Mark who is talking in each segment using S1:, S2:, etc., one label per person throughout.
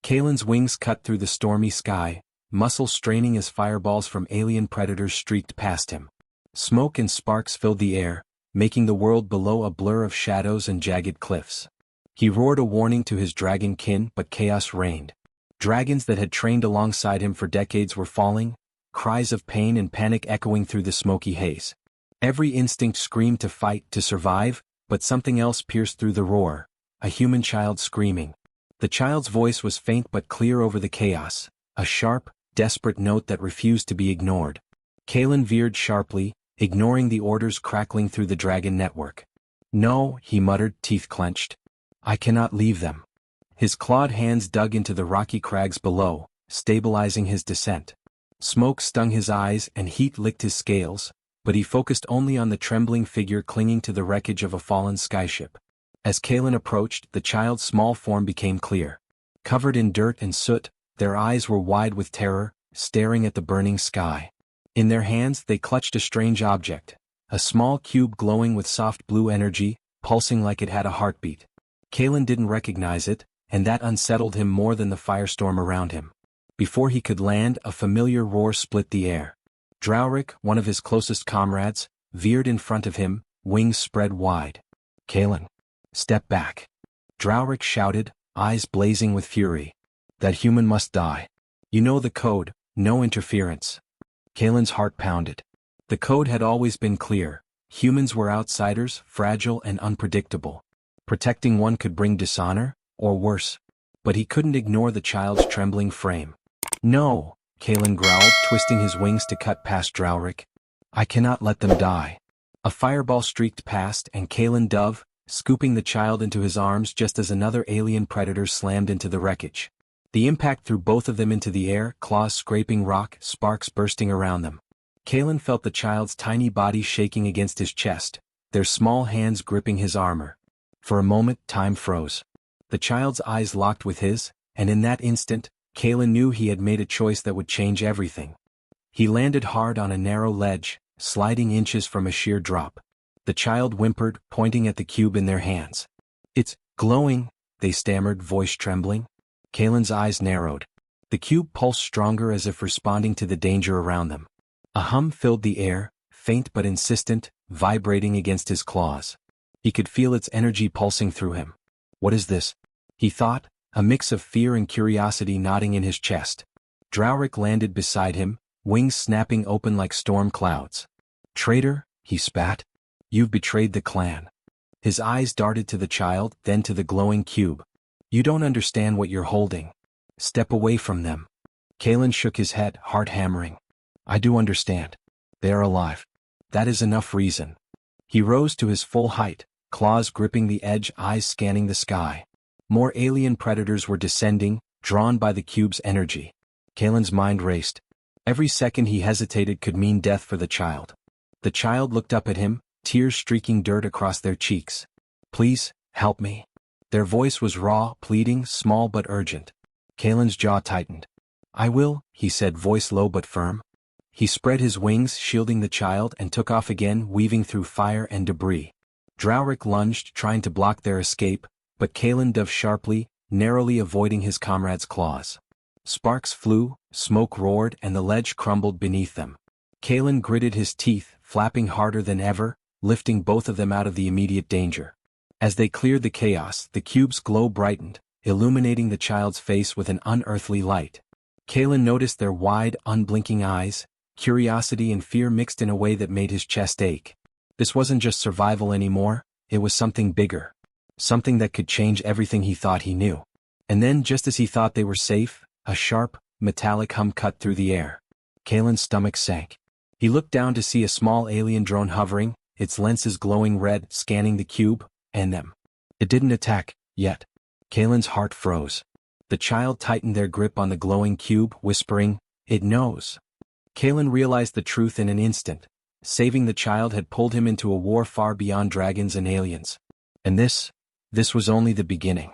S1: Kalen's wings cut through the stormy sky, muscles straining as fireballs from alien predators streaked past him. Smoke and sparks filled the air, making the world below a blur of shadows and jagged cliffs. He roared a warning to his dragon kin, but chaos reigned. Dragons that had trained alongside him for decades were falling, cries of pain and panic echoing through the smoky haze. Every instinct screamed to fight, to survive, but something else pierced through the roar, a human child screaming. The child's voice was faint but clear over the chaos, a sharp, desperate note that refused to be ignored. Kalen veered sharply, ignoring the orders crackling through the dragon network. "No," he muttered, teeth clenched. "I cannot leave them." His clawed hands dug into the rocky crags below, stabilizing his descent. Smoke stung his eyes and heat licked his scales, but he focused only on the trembling figure clinging to the wreckage of a fallen skyship. As Kalen approached, the child's small form became clear. Covered in dirt and soot, their eyes were wide with terror, staring at the burning sky. In their hands they clutched a strange object, a small cube glowing with soft blue energy, pulsing like it had a heartbeat. Kalen didn't recognize it, and that unsettled him more than the firestorm around him. Before he could land, a familiar roar split the air. Draurik, one of his closest comrades, veered in front of him, wings spread wide. "Kalen, step back," Draurik shouted, eyes blazing with fury. "That human must die. You know the code, no interference." Kalen's heart pounded. The code had always been clear. Humans were outsiders, fragile and unpredictable. Protecting one could bring dishonor, or worse. But he couldn't ignore the child's trembling frame. "No," Kalen growled, twisting his wings to cut past Draurik. "I cannot let them die." A fireball streaked past and Kalen dove, scooping the child into his arms just as another alien predator slammed into the wreckage. The impact threw both of them into the air, claws scraping rock, sparks bursting around them. Kalen felt the child's tiny body shaking against his chest, their small hands gripping his armor. For a moment, time froze. The child's eyes locked with his, and in that instant, Kalen knew he had made a choice that would change everything. He landed hard on a narrow ledge, sliding inches from a sheer drop. The child whimpered, pointing at the cube in their hands. "It's glowing," they stammered, voice trembling. Kalen's eyes narrowed. The cube pulsed stronger as if responding to the danger around them. A hum filled the air, faint but insistent, vibrating against his claws. He could feel its energy pulsing through him. "What is this?" he thought, a mix of fear and curiosity knotting in his chest. Draurik landed beside him, wings snapping open like storm clouds. "Traitor," he spat. "You've betrayed the clan." His eyes darted to the child, then to the glowing cube. "You don't understand what you're holding. Step away from them." Kalen shook his head, heart hammering. "I do understand. They are alive. That is enough reason." He rose to his full height, claws gripping the edge, eyes scanning the sky. More alien predators were descending, drawn by the cube's energy. Kalen's mind raced. Every second he hesitated could mean death for the child. The child looked up at him, tears streaking dirt across their cheeks. "Please, help me." Their voice was raw, pleading, small but urgent. Kalen's jaw tightened. "I will," he said, voice low but firm. He spread his wings, shielding the child, and took off again, weaving through fire and debris. Draurik lunged, trying to block their escape, but Kalen dove sharply, narrowly avoiding his comrade's claws. Sparks flew, smoke roared, and the ledge crumbled beneath them. Kalen gritted his teeth, flapping harder than ever, lifting both of them out of the immediate danger. As they cleared the chaos, the cube's glow brightened, illuminating the child's face with an unearthly light. Kalen noticed their wide, unblinking eyes, curiosity and fear mixed in a way that made his chest ache. This wasn't just survival anymore, it was something bigger. Something that could change everything he thought he knew. And then, just as he thought they were safe, a sharp, metallic hum cut through the air. Kalen's stomach sank. He looked down to see a small alien drone hovering, its lenses glowing red, scanning the cube, and them. It didn't attack, yet. Kalen's heart froze. The child tightened their grip on the glowing cube, whispering, "It knows." Kalen realized the truth in an instant. Saving the child had pulled him into a war far beyond dragons and aliens. And this was only the beginning.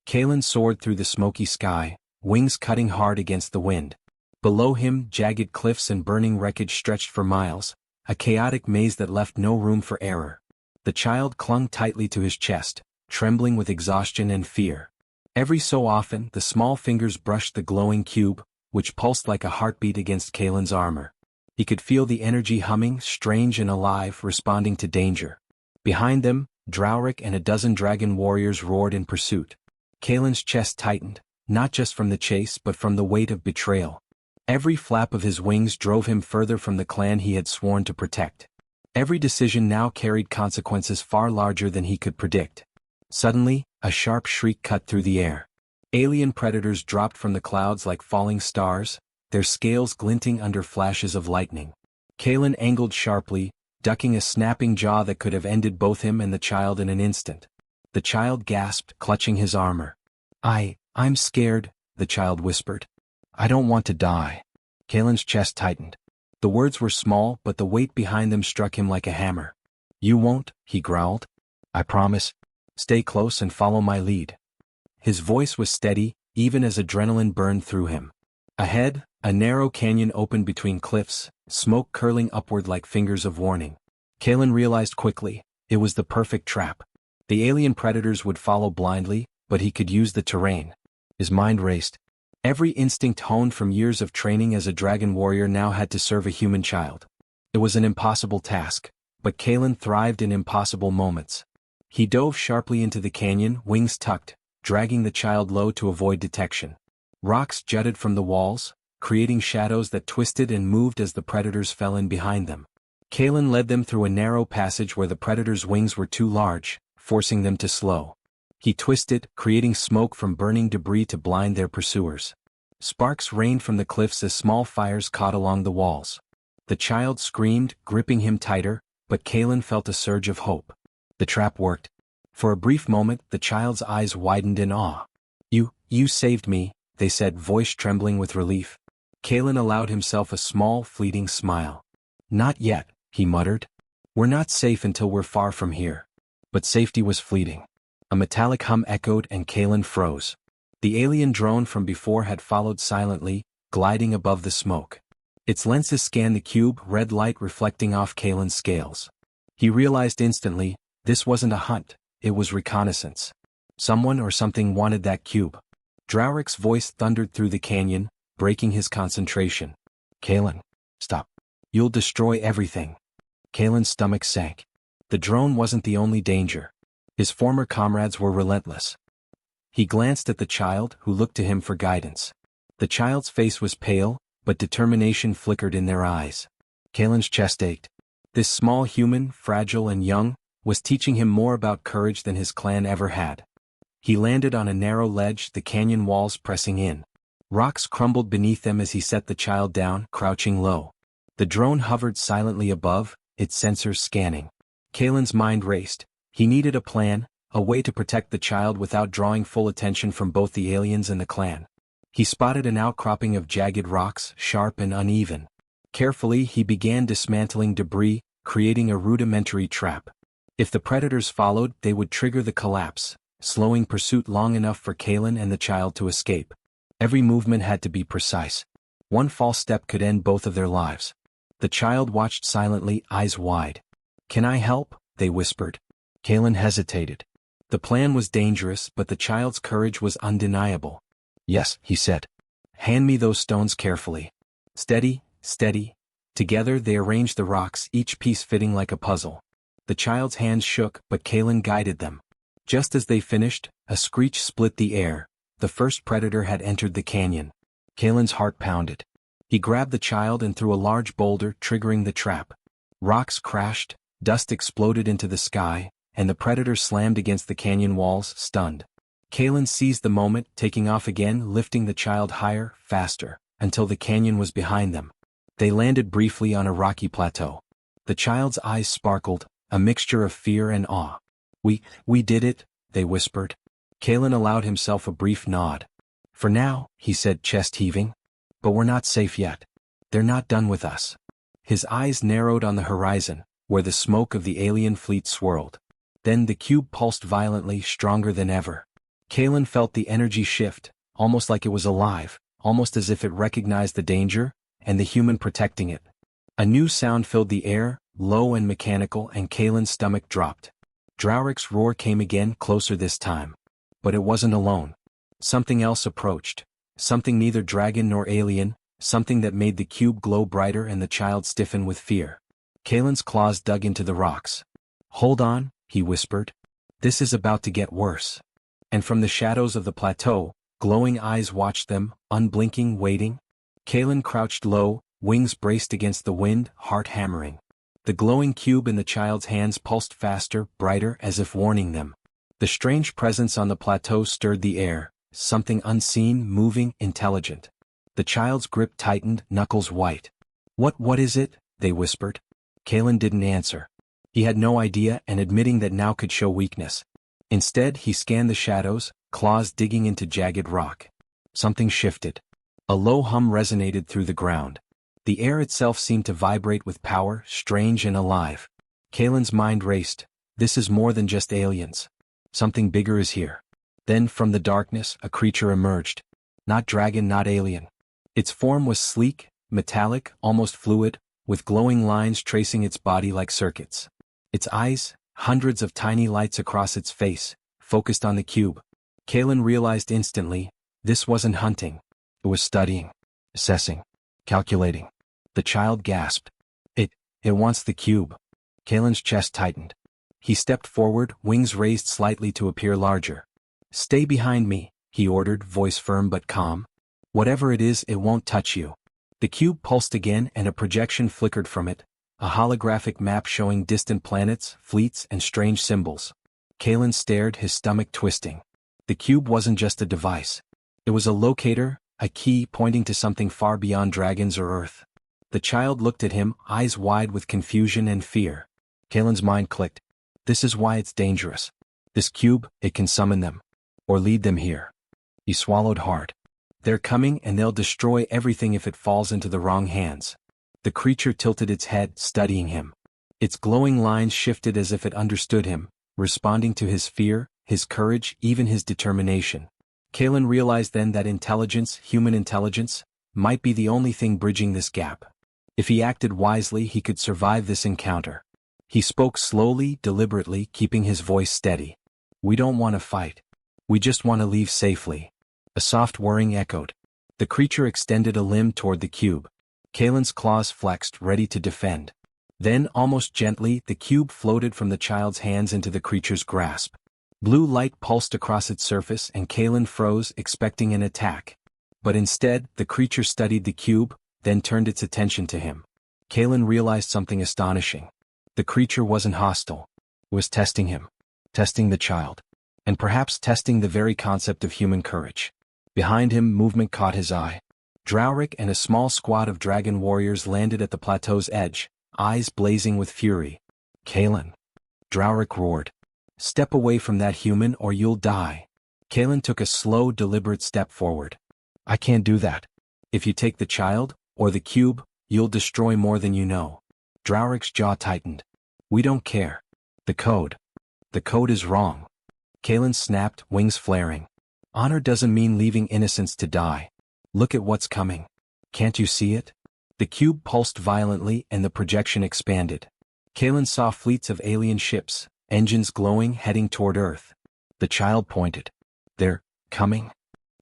S1: Kalen soared through the smoky sky, wings cutting hard against the wind. Below him, jagged cliffs and burning wreckage stretched for miles, a chaotic maze that left no room for error. The child clung tightly to his chest, trembling with exhaustion and fear. Every so often, the small fingers brushed the glowing cube, which pulsed like a heartbeat against Kalen's armor. He could feel the energy humming, strange and alive, responding to danger. Behind them, Drowric and a dozen dragon warriors roared in pursuit. Kalen's chest tightened, not just from the chase but from the weight of betrayal. Every flap of his wings drove him further from the clan he had sworn to protect. Every decision now carried consequences far larger than he could predict. Suddenly, a sharp shriek cut through the air. Alien predators dropped from the clouds like falling stars, their scales glinting under flashes of lightning. Kalen angled sharply, ducking a snapping jaw that could have ended both him and the child in an instant. The child gasped, clutching his armor. I'm scared," the child whispered. "I don't want to die." Kalen's chest tightened. The words were small, but the weight behind them struck him like a hammer. "You won't," he growled. "I promise. Stay close and follow my lead." His voice was steady, even as adrenaline burned through him. Ahead, a narrow canyon opened between cliffs, smoke curling upward like fingers of warning. Kalen realized quickly, it was the perfect trap. The alien predators would follow blindly, but he could use the terrain. His mind raced. Every instinct honed from years of training as a dragon warrior now had to serve a human child. It was an impossible task, but Kalen thrived in impossible moments. He dove sharply into the canyon, wings tucked, dragging the child low to avoid detection. Rocks jutted from the walls, creating shadows that twisted and moved as the predators fell in behind them. Kalen led them through a narrow passage where the predators' wings were too large, forcing them to slow. He twisted, creating smoke from burning debris to blind their pursuers. Sparks rained from the cliffs as small fires caught along the walls. The child screamed, gripping him tighter, but Kalen felt a surge of hope. The trap worked. For a brief moment, the child's eyes widened in awe. You saved me," they said, voice trembling with relief. Kalen allowed himself a small, fleeting smile. "Not yet," he muttered. "We're not safe until we're far from here." But safety was fleeting. A metallic hum echoed and Kalen froze. The alien drone from before had followed silently, gliding above the smoke. Its lenses scanned the cube, red light reflecting off Kalen's scales. He realized instantly, this wasn't a hunt, it was reconnaissance. Someone or something wanted that cube. Drowric's voice thundered through the canyon, breaking his concentration. "Kalen, stop. You'll destroy everything." Kalen's stomach sank. The drone wasn't the only danger. His former comrades were relentless. He glanced at the child, who looked to him for guidance. The child's face was pale, but determination flickered in their eyes. Kalen's chest ached. This small human, fragile and young, was teaching him more about courage than his clan ever had. He landed on a narrow ledge, the canyon walls pressing in. Rocks crumbled beneath them as he set the child down, crouching low. The drone hovered silently above, its sensors scanning. Kalen's mind raced. He needed a plan, a way to protect the child without drawing full attention from both the aliens and the clan. He spotted an outcropping of jagged rocks, sharp and uneven. Carefully, he began dismantling debris, creating a rudimentary trap. If the predators followed, they would trigger the collapse, slowing pursuit long enough for Kalen and the child to escape. Every movement had to be precise. One false step could end both of their lives. The child watched silently, eyes wide. "Can I help?" they whispered. Kalen hesitated. The plan was dangerous, but the child's courage was undeniable. "Yes," he said. "Hand me those stones carefully." Steady, steady. Together they arranged the rocks, each piece fitting like a puzzle. The child's hands shook, but Kalen guided them. Just as they finished, a screech split the air. The first predator had entered the canyon. Kalen's heart pounded. He grabbed the child and threw a large boulder, triggering the trap. Rocks crashed, dust exploded into the sky, and the predator slammed against the canyon walls, stunned. Kalen seized the moment, taking off again, lifting the child higher, faster, until the canyon was behind them. They landed briefly on a rocky plateau. The child's eyes sparkled, a mixture of fear and awe. We did it," they whispered. Kalen allowed himself a brief nod. "For now," he said, chest heaving. "But we're not safe yet. They're not done with us." His eyes narrowed on the horizon, where the smoke of the alien fleet swirled. Then the cube pulsed violently, stronger than ever. Kalen felt the energy shift, almost like it was alive, almost as if it recognized the danger, and the human protecting it. A new sound filled the air, low and mechanical, and Kalen's stomach dropped. Drowric's roar came again, closer this time. But it wasn't alone. Something else approached. Something neither dragon nor alien, something that made the cube glow brighter and the child stiffen with fear. Kalen's claws dug into the rocks. "Hold on," he whispered. "This is about to get worse." And from the shadows of the plateau, glowing eyes watched them, unblinking, waiting. Kalen crouched low, wings braced against the wind, heart hammering. The glowing cube in the child's hands pulsed faster, brighter, as if warning them. The strange presence on the plateau stirred the air, something unseen, moving, intelligent. The child's grip tightened, knuckles white. What is it?" they whispered. Kalen didn't answer. He had no idea, and admitting that now could show weakness. Instead, he scanned the shadows, claws digging into jagged rock. Something shifted. A low hum resonated through the ground. The air itself seemed to vibrate with power, strange and alive. Kalen's mind raced. This is more than just aliens. Something bigger is here. Then, from the darkness, a creature emerged. Not dragon, not alien. Its form was sleek, metallic, almost fluid, with glowing lines tracing its body like circuits. Its eyes, hundreds of tiny lights across its face, focused on the cube. Kalen realized instantly, this wasn't hunting. It was studying, assessing, calculating. The child gasped. It wants the cube." Kalen's chest tightened. He stepped forward, wings raised slightly to appear larger. "Stay behind me," he ordered, voice firm but calm. "Whatever it is, it won't touch you." The cube pulsed again and a projection flickered from it, a holographic map showing distant planets, fleets, and strange symbols. Kalen stared, his stomach twisting. The cube wasn't just a device. It was a locator, a key pointing to something far beyond dragons or Earth. The child looked at him, eyes wide with confusion and fear. Kalen's mind clicked. This is why it's dangerous. This cube, it can summon them. Or lead them here. He swallowed hard. They're coming and they'll destroy everything if it falls into the wrong hands. The creature tilted its head, studying him. Its glowing lines shifted as if it understood him, responding to his fear, his courage, even his determination. Kalen realized then that intelligence, human intelligence, might be the only thing bridging this gap. If he acted wisely, he could survive this encounter. He spoke slowly, deliberately, keeping his voice steady. We don't want to fight. We just want to leave safely. A soft whirring echoed. The creature extended a limb toward the cube. Kalen's claws flexed, ready to defend. Then, almost gently, the cube floated from the child's hands into the creature's grasp. Blue light pulsed across its surface and Kalen froze, expecting an attack. But instead, the creature studied the cube, then turned its attention to him. Kalen realized something astonishing. The creature wasn't hostile. It was testing him. Testing the child. And perhaps testing the very concept of human courage. Behind him, movement caught his eye. Drowric and a small squad of dragon warriors landed at the plateau's edge, eyes blazing with fury. Kalen. Drowric roared. Step away from that human or you'll die. Kalen took a slow, deliberate step forward. I can't do that. If you take the child, or the cube, you'll destroy more than you know. Drowric's jaw tightened. We don't care. The code. The code is wrong. Kalen snapped, wings flaring. Honor doesn't mean leaving innocents to die. Look at what's coming. Can't you see it? The cube pulsed violently and the projection expanded. Kalen saw fleets of alien ships, engines glowing, heading toward Earth. The child pointed. They're coming.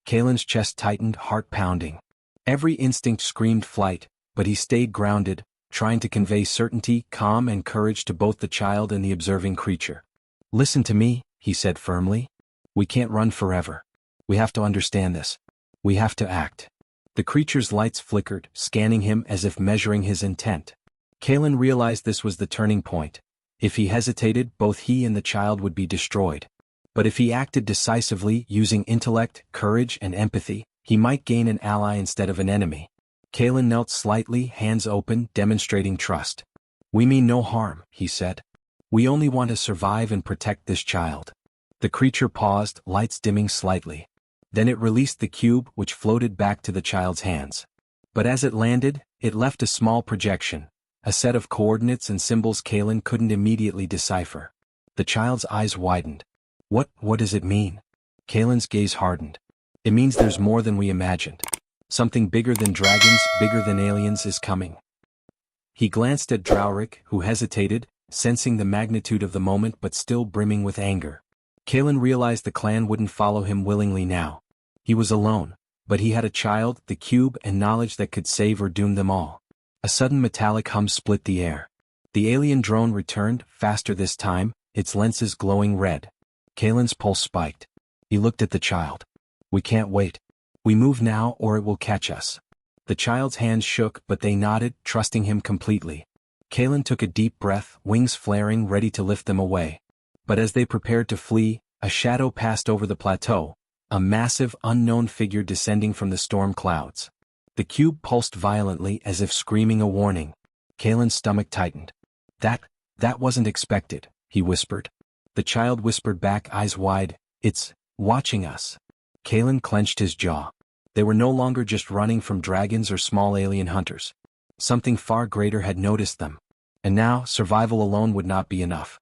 S1: Kalen's chest tightened, heart pounding. Every instinct screamed flight, but he stayed grounded, trying to convey certainty, calm, and courage to both the child and the observing creature. Listen to me, he said firmly. We can't run forever. We have to understand this. We have to act. The creature's lights flickered, scanning him as if measuring his intent. Kalen realized this was the turning point. If he hesitated, both he and the child would be destroyed. But if he acted decisively, using intellect, courage, and empathy, he might gain an ally instead of an enemy. Kalen knelt slightly, hands open, demonstrating trust. We mean no harm, he said. We only want to survive and protect this child. The creature paused, lights dimming slightly. Then it released the cube, which floated back to the child's hands. But as it landed, it left a small projection, a set of coordinates and symbols Kalen couldn't immediately decipher. The child's eyes widened. What does it mean? Kalen's gaze hardened. It means there's more than we imagined. Something bigger than dragons, bigger than aliens is coming. He glanced at Drowric, who hesitated, sensing the magnitude of the moment but still brimming with anger. Kalen realized the clan wouldn't follow him willingly now. He was alone, but he had a child, the cube, and knowledge that could save or doom them all. A sudden metallic hum split the air. The alien drone returned, faster this time, its lenses glowing red. Kalen's pulse spiked. He looked at the child. "We can't wait. We move now or it will catch us." The child's hands shook, but they nodded, trusting him completely. Kalen took a deep breath, wings flaring, ready to lift them away. But as they prepared to flee, a shadow passed over the plateau, a massive, unknown figure descending from the storm clouds. The cube pulsed violently as if screaming a warning. Kalen's stomach tightened. That wasn't expected," he whispered. The child whispered back, eyes wide, "It's watching us." Kalen clenched his jaw. They were no longer just running from dragons or small alien hunters. Something far greater had noticed them. And now, survival alone would not be enough.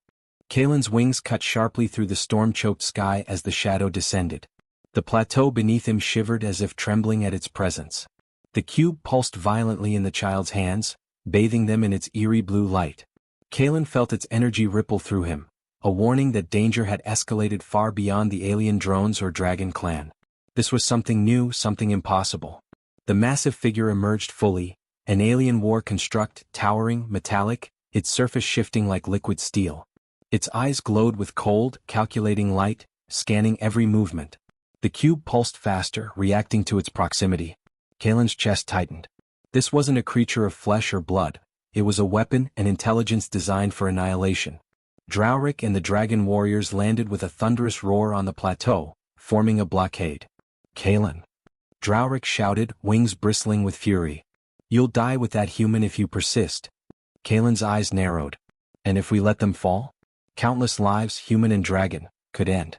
S1: Kalen's wings cut sharply through the storm-choked sky as the shadow descended. The plateau beneath him shivered as if trembling at its presence. The cube pulsed violently in the child's hands, bathing them in its eerie blue light. Kalen felt its energy ripple through him, a warning that danger had escalated far beyond the alien drones or dragon clan. This was something new, something impossible. The massive figure emerged fully, an alien war construct, towering, metallic, its surface shifting like liquid steel. Its eyes glowed with cold, calculating light, scanning every movement. The cube pulsed faster, reacting to its proximity. Kalen's chest tightened. This wasn't a creature of flesh or blood. It was a weapon, an intelligence designed for annihilation. Draurik and the dragon warriors landed with a thunderous roar on the plateau, forming a blockade. "Kalen!" Draurik shouted, wings bristling with fury. "You'll die with that human if you persist." Kalen's eyes narrowed. "And if we let them fall? Countless lives, human and dragon, could end.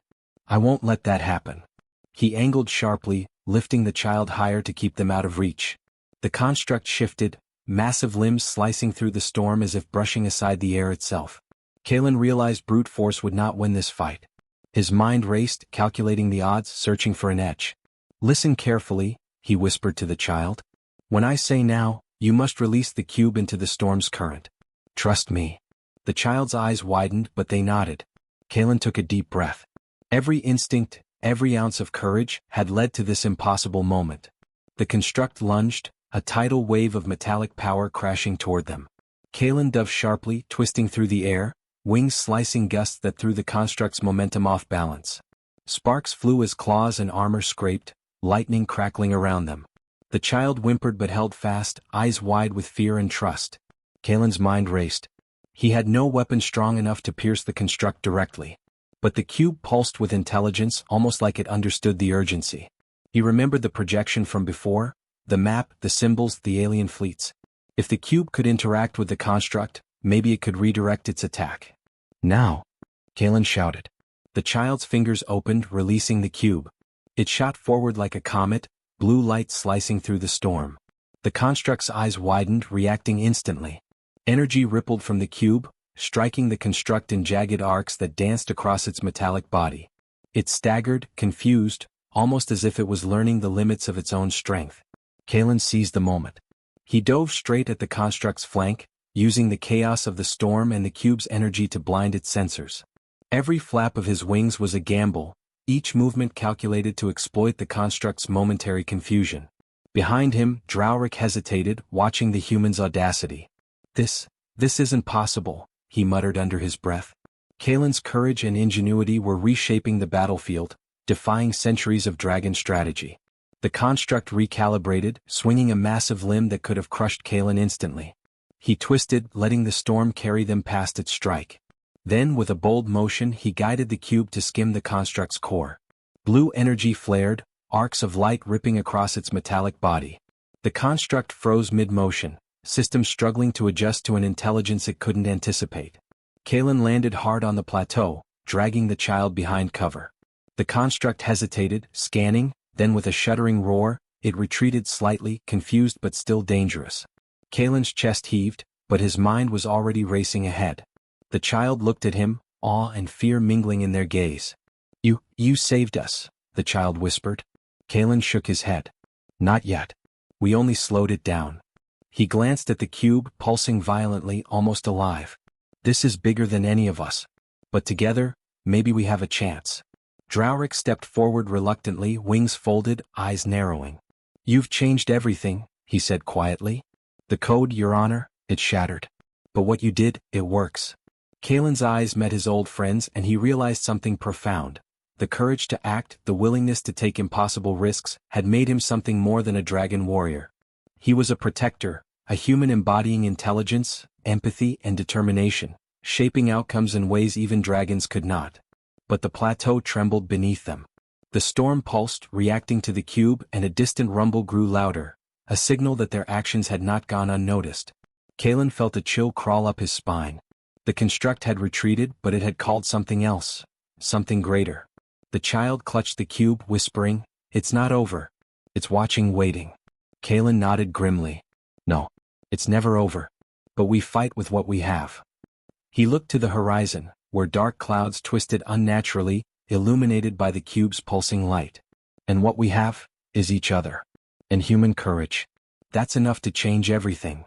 S1: I won't let that happen." He angled sharply, lifting the child higher to keep them out of reach. The construct shifted, massive limbs slicing through the storm as if brushing aside the air itself. Kalen realized brute force would not win this fight. His mind raced, calculating the odds, searching for an edge. "Listen carefully," he whispered to the child. "When I say now, you must release the cube into the storm's current. Trust me." The child's eyes widened, but they nodded. Kalen took a deep breath. Every instinct, every ounce of courage, had led to this impossible moment. The construct lunged, a tidal wave of metallic power crashing toward them. Kalen dove sharply, twisting through the air, wings slicing gusts that threw the construct's momentum off balance. Sparks flew as claws and armor scraped, lightning crackling around them. The child whimpered but held fast, eyes wide with fear and trust. Kalen's mind raced. He had no weapon strong enough to pierce the construct directly. But the cube pulsed with intelligence, almost like it understood the urgency. He remembered the projection from before, the map, the symbols, the alien fleets. If the cube could interact with the construct, maybe it could redirect its attack. "Now!" Kalen shouted. The child's fingers opened, releasing the cube. It shot forward like a comet, blue light slicing through the storm. The construct's eyes widened, reacting instantly. Energy rippled from the cube, striking the construct in jagged arcs that danced across its metallic body. It staggered, confused, almost as if it was learning the limits of its own strength. Kalen seized the moment. He dove straight at the construct's flank, using the chaos of the storm and the cube's energy to blind its sensors. Every flap of his wings was a gamble, each movement calculated to exploit the construct's momentary confusion. Behind him, Draurik hesitated, watching the human's audacity. This isn't possible," he muttered under his breath. Kalen's courage and ingenuity were reshaping the battlefield, defying centuries of dragon strategy. The construct recalibrated, swinging a massive limb that could have crushed Kalen instantly. He twisted, letting the storm carry them past its strike. Then, with a bold motion, he guided the cube to skim the construct's core. Blue energy flared, arcs of light ripping across its metallic body. The construct froze mid-motion, systems struggling to adjust to an intelligence it couldn't anticipate. Kalen landed hard on the plateau, dragging the child behind cover. The construct hesitated, scanning, then with a shuddering roar, it retreated slightly, confused but still dangerous. Kalen's chest heaved, but his mind was already racing ahead. The child looked at him, awe and fear mingling in their gaze. You saved us," the child whispered. Kalen shook his head. "Not yet. We only slowed it down." He glanced at the cube, pulsing violently, almost alive. "This is bigger than any of us. But together, maybe we have a chance." Drowrick stepped forward reluctantly, wings folded, eyes narrowing. "You've changed everything," he said quietly. "The code, Your Honor, it shattered. But what you did, it works." Kalen's eyes met his old friend's and he realized something profound. The courage to act, the willingness to take impossible risks, had made him something more than a dragon warrior. He was a protector, a human embodying intelligence, empathy, and determination, shaping outcomes in ways even dragons could not. But the plateau trembled beneath them. The storm pulsed, reacting to the cube, and a distant rumble grew louder, a signal that their actions had not gone unnoticed. Kalen felt a chill crawl up his spine. The construct had retreated, but it had called something else, something greater. The child clutched the cube, whispering, "It's not over. It's watching, waiting." Kalen nodded grimly. "No, it's never over. But we fight with what we have." He looked to the horizon, where dark clouds twisted unnaturally, illuminated by the cube's pulsing light. "And what we have is each other. And human courage. That's enough to change everything."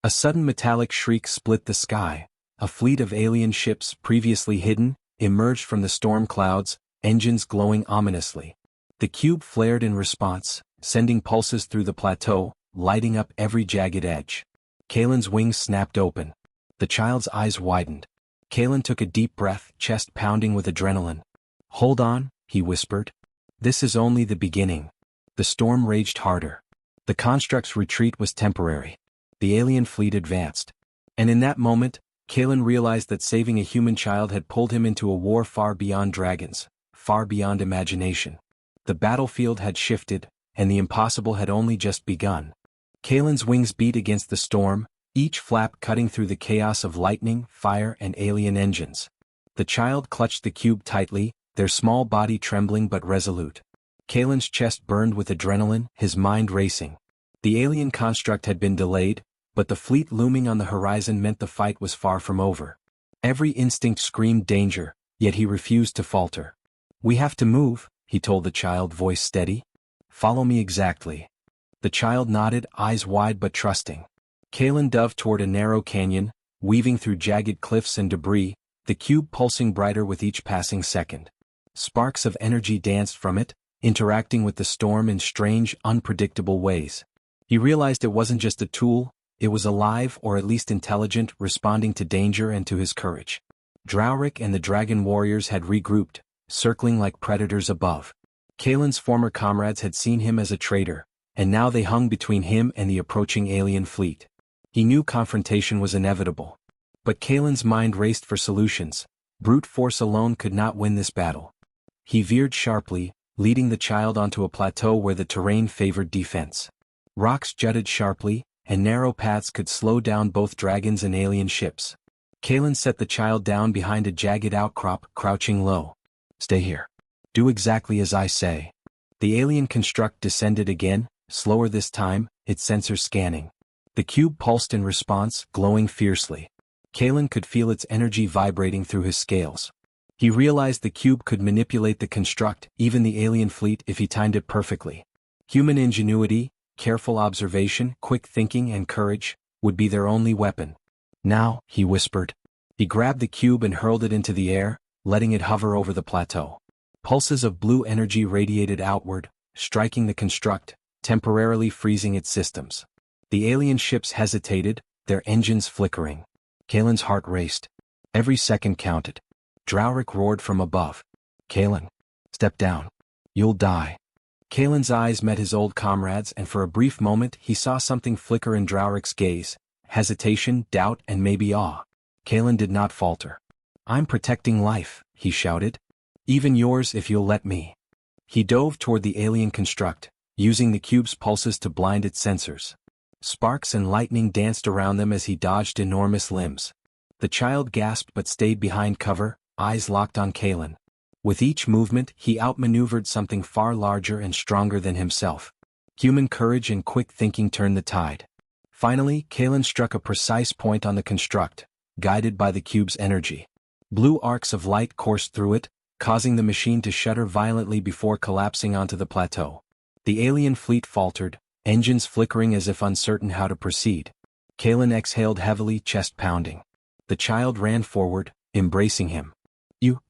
S1: A sudden metallic shriek split the sky. A fleet of alien ships, previously hidden, emerged from the storm clouds, engines glowing ominously. The cube flared in response, sending pulses through the plateau, lighting up every jagged edge. Kalen's wings snapped open. The child's eyes widened. Kalen took a deep breath, chest pounding with adrenaline. "Hold on," he whispered. "This is only the beginning." The storm raged harder. The construct's retreat was temporary. The alien fleet advanced. And in that moment, Kalen realized that saving a human child had pulled him into a war far beyond dragons, far beyond imagination. The battlefield had shifted, and the impossible had only just begun. Kalen's wings beat against the storm, each flap cutting through the chaos of lightning, fire, and alien engines. The child clutched the cube tightly, their small body trembling but resolute. Kalen's chest burned with adrenaline, his mind racing. The alien construct had been delayed, but the fleet looming on the horizon meant the fight was far from over. Every instinct screamed danger, yet he refused to falter. "We have to move," he told the child, voice steady. "Follow me exactly." The child nodded, eyes wide but trusting. Kalen dove toward a narrow canyon, weaving through jagged cliffs and debris, the cube pulsing brighter with each passing second. Sparks of energy danced from it, interacting with the storm in strange, unpredictable ways. He realized it wasn't just a tool, it was alive, or at least intelligent, responding to danger and to his courage. Drowrick and the dragon warriors had regrouped, circling like predators above. Kalen's former comrades had seen him as a traitor, and now they hung between him and the approaching alien fleet. He knew confrontation was inevitable. But Kalen's mind raced for solutions. Brute force alone could not win this battle. He veered sharply, leading the child onto a plateau where the terrain favored defense. Rocks jutted sharply, and narrow paths could slow down both dragons and alien ships. Kalen set the child down behind a jagged outcrop, crouching low. "Stay here. Do exactly as I say." The alien construct descended again, slower this time, its sensors scanning. The cube pulsed in response, glowing fiercely. Kalen could feel its energy vibrating through his scales. He realized the cube could manipulate the construct, even the alien fleet, if he timed it perfectly. Human ingenuity, careful observation, quick thinking, and courage would be their only weapon. "Now," he whispered. He grabbed the cube and hurled it into the air, letting it hover over the plateau. Pulses of blue energy radiated outward, striking the construct, temporarily freezing its systems. The alien ships hesitated, their engines flickering. Kalen's heart raced. Every second counted. Drowrick roared from above. "Kalen, step down. You'll die." Kalen's eyes met his old comrades, and for a brief moment he saw something flicker in Drowrick's gaze: hesitation, doubt, and maybe awe. Kalen did not falter. "I'm protecting life," he shouted. "Even yours if you'll let me." He dove toward the alien construct, using the cube's pulses to blind its sensors. Sparks and lightning danced around them as he dodged enormous limbs. The child gasped but stayed behind cover, eyes locked on Kalen. With each movement, he outmaneuvered something far larger and stronger than himself. Human courage and quick thinking turned the tide. Finally, Kalen struck a precise point on the construct, guided by the cube's energy. Blue arcs of light coursed through it, causing the machine to shudder violently before collapsing onto the plateau. The alien fleet faltered, engines flickering as if uncertain how to proceed. Kalen exhaled heavily, chest pounding. The child ran forward, embracing him.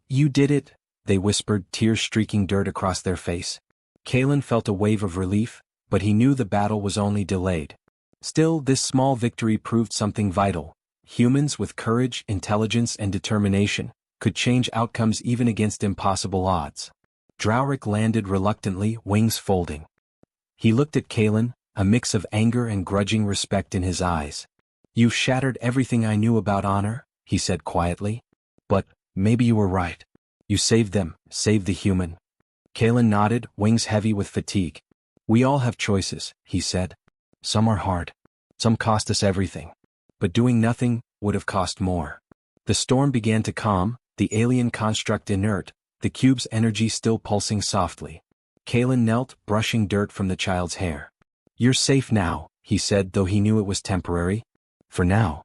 S1: You did it," they whispered, tears streaking dirt across their face. Kalen felt a wave of relief, but he knew the battle was only delayed. Still, this small victory proved something vital. Humans with courage, intelligence, and determination could change outcomes even against impossible odds. Drowrick landed reluctantly, wings folding. He looked at Kalen, a mix of anger and grudging respect in his eyes. "You've shattered everything I knew about honor," he said quietly. "But maybe you were right. You saved them, saved the human." Kalen nodded, wings heavy with fatigue. "We all have choices," he said. "Some are hard. Some cost us everything. But doing nothing would have cost more." The storm began to calm, the alien construct inert, the cube's energy still pulsing softly. Kalen knelt, brushing dirt from the child's hair. "You're safe now," he said, though he knew it was temporary. "For now."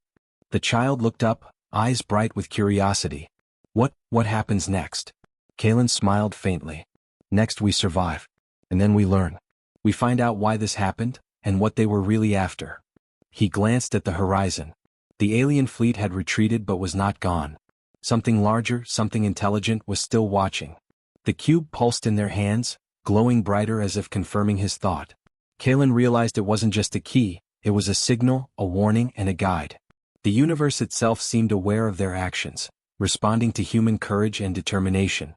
S1: The child looked up, eyes bright with curiosity. What happens next?" Kalen smiled faintly. "Next we survive. And then we learn. We find out why this happened, and what they were really after." He glanced at the horizon. The alien fleet had retreated but was not gone. Something larger, something intelligent was still watching. The cube pulsed in their hands, glowing brighter as if confirming his thought. Kalen realized it wasn't just a key, it was a signal, a warning, and a guide. The universe itself seemed aware of their actions, responding to human courage and determination.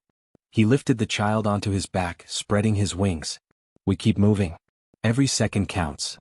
S1: He lifted the child onto his back, spreading his wings. "We keep moving. Every second counts."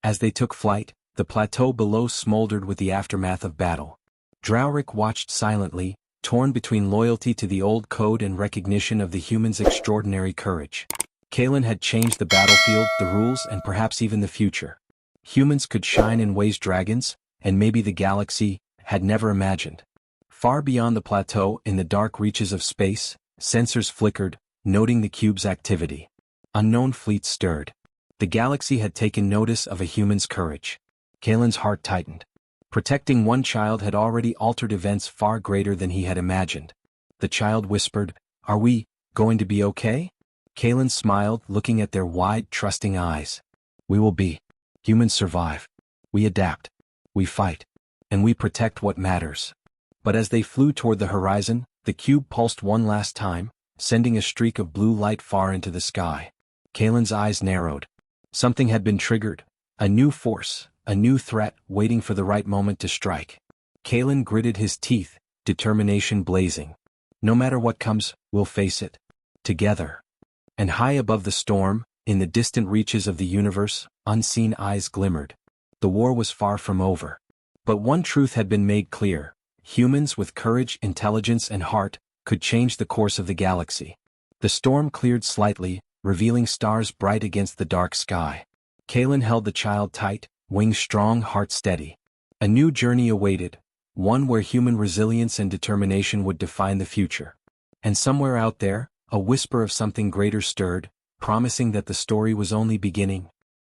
S1: As they took flight, the plateau below smoldered with the aftermath of battle. Drowrick watched silently, torn between loyalty to the old code and recognition of the humans' extraordinary courage. Kalen had changed the battlefield, the rules, and perhaps even the future. Humans could shine in ways dragons, and maybe the galaxy, had never imagined. Far beyond the plateau, in the dark reaches of space, sensors flickered, noting the cube's activity. Unknown fleets stirred. The galaxy had taken notice of a human's courage. Kalen's heart tightened. Protecting one child had already altered events far greater than he had imagined. The child whispered, "Are we going to be okay?" Kalen smiled, looking at their wide, trusting eyes. "We will be. Humans survive. We adapt. We fight. And we protect what matters." But as they flew toward the horizon, the cube pulsed one last time, sending a streak of blue light far into the sky. Kalen's eyes narrowed. Something had been triggered. A new force, a new threat, waiting for the right moment to strike. Kalen gritted his teeth, determination blazing. "No matter what comes, we'll face it. Together." And high above the storm, in the distant reaches of the universe, unseen eyes glimmered. The war was far from over. But one truth had been made clear. Humans with courage, intelligence, and heart could change the course of the galaxy. The storm cleared slightly, revealing stars bright against the dark sky. Kalen held the child tight, wings strong, heart steady. A new journey awaited, one where human resilience and determination would define the future. And somewhere out there, a whisper of something greater stirred, promising that the story was only beginning.